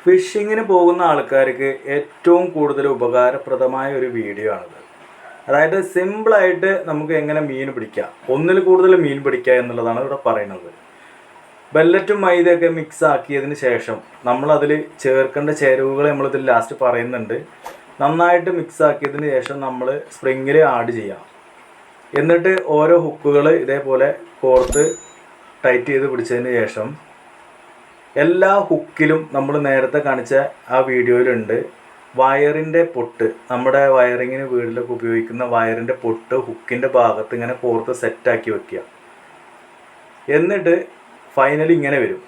ഫിഷിങ്ങിന് പോകുന്ന ആൾക്കാർക്ക് ഏറ്റവും കൂടുതൽ ഉപകാരപ്രദമായ ഒരു വീഡിയോ ആണിത്. അതായത് സിമ്പിളായിട്ട് നമുക്ക് എങ്ങനെ മീൻ പിടിക്കാം, ഒന്നിൽ കൂടുതൽ മീൻ പിടിക്കുക എന്നുള്ളതാണ് ഇവിടെ പറയുന്നത്. ബെല്ലറ്റും മൈദയൊക്കെ മിക്സ് ആക്കിയതിന് ശേഷം നമ്മളതിൽ ചേർക്കേണ്ട ചേരുവകൾ നമ്മളിതിൽ ലാസ്റ്റ് പറയുന്നുണ്ട്. നന്നായിട്ട് മിക്സ് ആക്കിയതിന് ശേഷം നമ്മൾ സ്പ്രിങ്ങിൽ ആഡ് ചെയ്യാം. എന്നിട്ട് ഓരോ ഹുക്കുകൾ ഇതേപോലെ കോർത്ത് ടൈറ്റ് ചെയ്ത് പിടിച്ചതിന് ശേഷം എല്ലാ ഹുക്കിലും നമ്മൾ നേരത്തെ കാണിച്ച ആ വീഡിയോയിലുണ്ട് വയറിൻ്റെ പൊട്ട്, നമ്മുടെ വയറിങ്ങിന് വീട്ടിലൊക്കെ ഉപയോഗിക്കുന്ന വയറിൻ്റെ പൊട്ട് ഹുക്കിൻ്റെ ഭാഗത്ത് ഇങ്ങനെ കോർത്ത് സെറ്റാക്കി വെക്കുക. എന്നിട്ട് ഫൈനലി ഇങ്ങനെ വരും.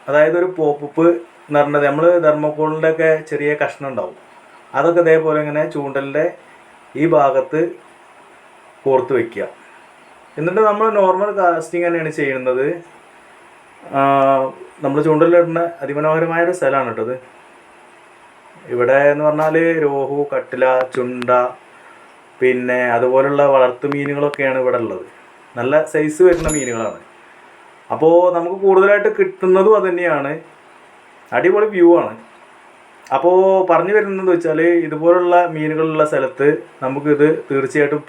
അതായത് ഒരു പോപ്പപ്പ് എന്ന് പറഞ്ഞത് നമ്മൾ തെർമോക്കോളിൻ്റെ ഒക്കെ ചെറിയ കഷ്ണം ഉണ്ടാവും, അതൊക്കെ ഇതേപോലെ ഇങ്ങനെ ചൂണ്ടലിൻ്റെ ഈ ഭാഗത്ത് കോർത്ത് വയ്ക്കുക. എന്നിട്ട് നമ്മൾ നോർമൽ കാസ്റ്റിംഗ് തന്നെയാണ് ചെയ്യുന്നത്. നമ്മൾ ചൂണ്ടലിടുന്ന അതിമനോഹരമായൊരു സ്ഥലമാണ് കേട്ടത്. ഇവിടെ എന്ന് പറഞ്ഞാൽ രോഹു, കട്ടില, ചുണ്ട, പിന്നെ അതുപോലുള്ള വളർത്തു മീനുകളൊക്കെയാണ് ഇവിടെ ഉള്ളത്. നല്ല സൈസ് വരുന്ന മീനുകളാണ്. അപ്പോൾ നമുക്ക് കൂടുതലായിട്ട് കിട്ടുന്നതും അത് തന്നെയാണ്. അടിപൊളി വ്യൂ ആണ്. അപ്പോൾ പറഞ്ഞു വരുന്നത് വെച്ചാൽ ഇതുപോലുള്ള മീനുകളുള്ള സ്ഥലത്ത് നമുക്കിത് തീർച്ചയായിട്ടും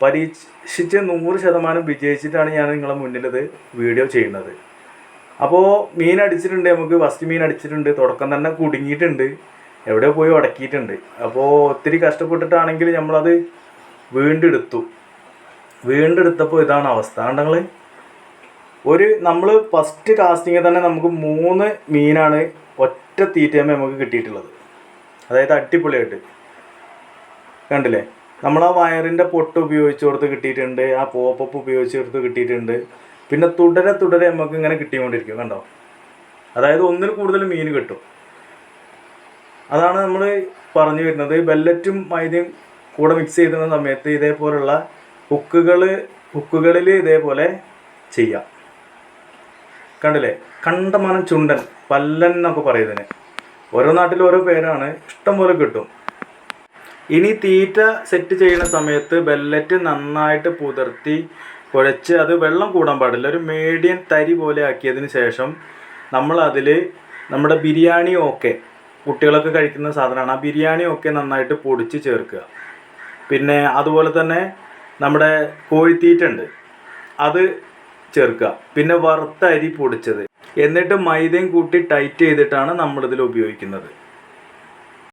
പരീക്ഷിച്ച് 100% വിജയിച്ചിട്ടാണ് ഞാൻ നിങ്ങളെ മുന്നിലിത് വീഡിയോ ചെയ്യുന്നത്. അപ്പോൾ മീൻ അടിച്ചിട്ടുണ്ട്, നമുക്ക് ഫസ്റ്റ് മീൻ അടിച്ചിട്ടുണ്ട്. തുടക്കം തന്നെ കുടുങ്ങിയിട്ടുണ്ട്, എവിടെയോ പോയി ഉടക്കിയിട്ടുണ്ട്. അപ്പോൾ ഒത്തിരി കഷ്ടപ്പെട്ടിട്ടാണെങ്കിൽ നമ്മളത് വീണ്ടെടുത്തപ്പോൾ ഇതാണ് അവസ്ഥ. കണ്ടങ്ങൾ നമ്മൾ ഫസ്റ്റ് കാസ്റ്റിങ്ങിൽ തന്നെ നമുക്ക് 3 മീനാണ് ഒറ്റ തീറ്റയമ്മ നമുക്ക് കിട്ടിയിട്ടുള്ളത്. അതായത് അടിപൊളിയായിട്ട് കണ്ടില്ലേ. നമ്മൾ ആ വയറിൻ്റെ പൊട്ട് ഉപയോഗിച്ച് കൊടുത്ത് കിട്ടിയിട്ടുണ്ട്, ആ പോപ്പപ്പ് ഉപയോഗിച്ച് കൊടുത്ത് കിട്ടിയിട്ടുണ്ട്. പിന്നെ തുടരെ നമുക്ക് ഇങ്ങനെ കിട്ടിക്കൊണ്ടിരിക്കും. കണ്ടോ, അതായത് ഒന്നിൽ കൂടുതൽ മീൻ കിട്ടും. അതാണ് നമ്മൾ പറഞ്ഞു വരുന്നത്. ബെല്ലറ്റും മൈദയും കൂടെ മിക്സ് ചെയ്യുന്ന സമയത്ത് ഇതേപോലുള്ള ഹുക്കുകളിൽ ഇതേപോലെ ചെയ്യാം. കണ്ടില്ലേ, കണ്ടമാനം ചുണ്ടൻ, പല്ലൻ എന്നൊക്കെ പറയുന്നതിന് ഓരോ നാട്ടിലും ഓരോ പേരാണ്. ഇഷ്ടം പോലെ കിട്ടും. ഇനി തീറ്റ സെറ്റ് ചെയ്യുന്ന സമയത്ത് ബെല്ലറ്റ് നന്നായിട്ട് പുതിർത്തി കുഴച്ച്, അത് വെള്ളം കൂടാൻ പാടില്ല, ഒരു മീഡിയം തരി പോലെ ആക്കിയതിന് ശേഷം നമ്മൾ അതിൽ നമ്മുടെ ബിരിയാണി കുട്ടികളൊക്കെ കഴിക്കുന്ന സാധനമാണ്, ആ ബിരിയാണി നന്നായിട്ട് പൊടിച്ച് ചേർക്കുക. പിന്നെ അതുപോലെ തന്നെ നമ്മുടെ കോഴിത്തീറ്റ ഉണ്ട്, അത് ചേർക്കുക. പിന്നെ വറുത്ത അരി പൊടിച്ചത്, എന്നിട്ട് മൈദയും കൂട്ടി ടൈറ്റ് ചെയ്തിട്ടാണ് നമ്മളിതിൽ ഉപയോഗിക്കുന്നത്.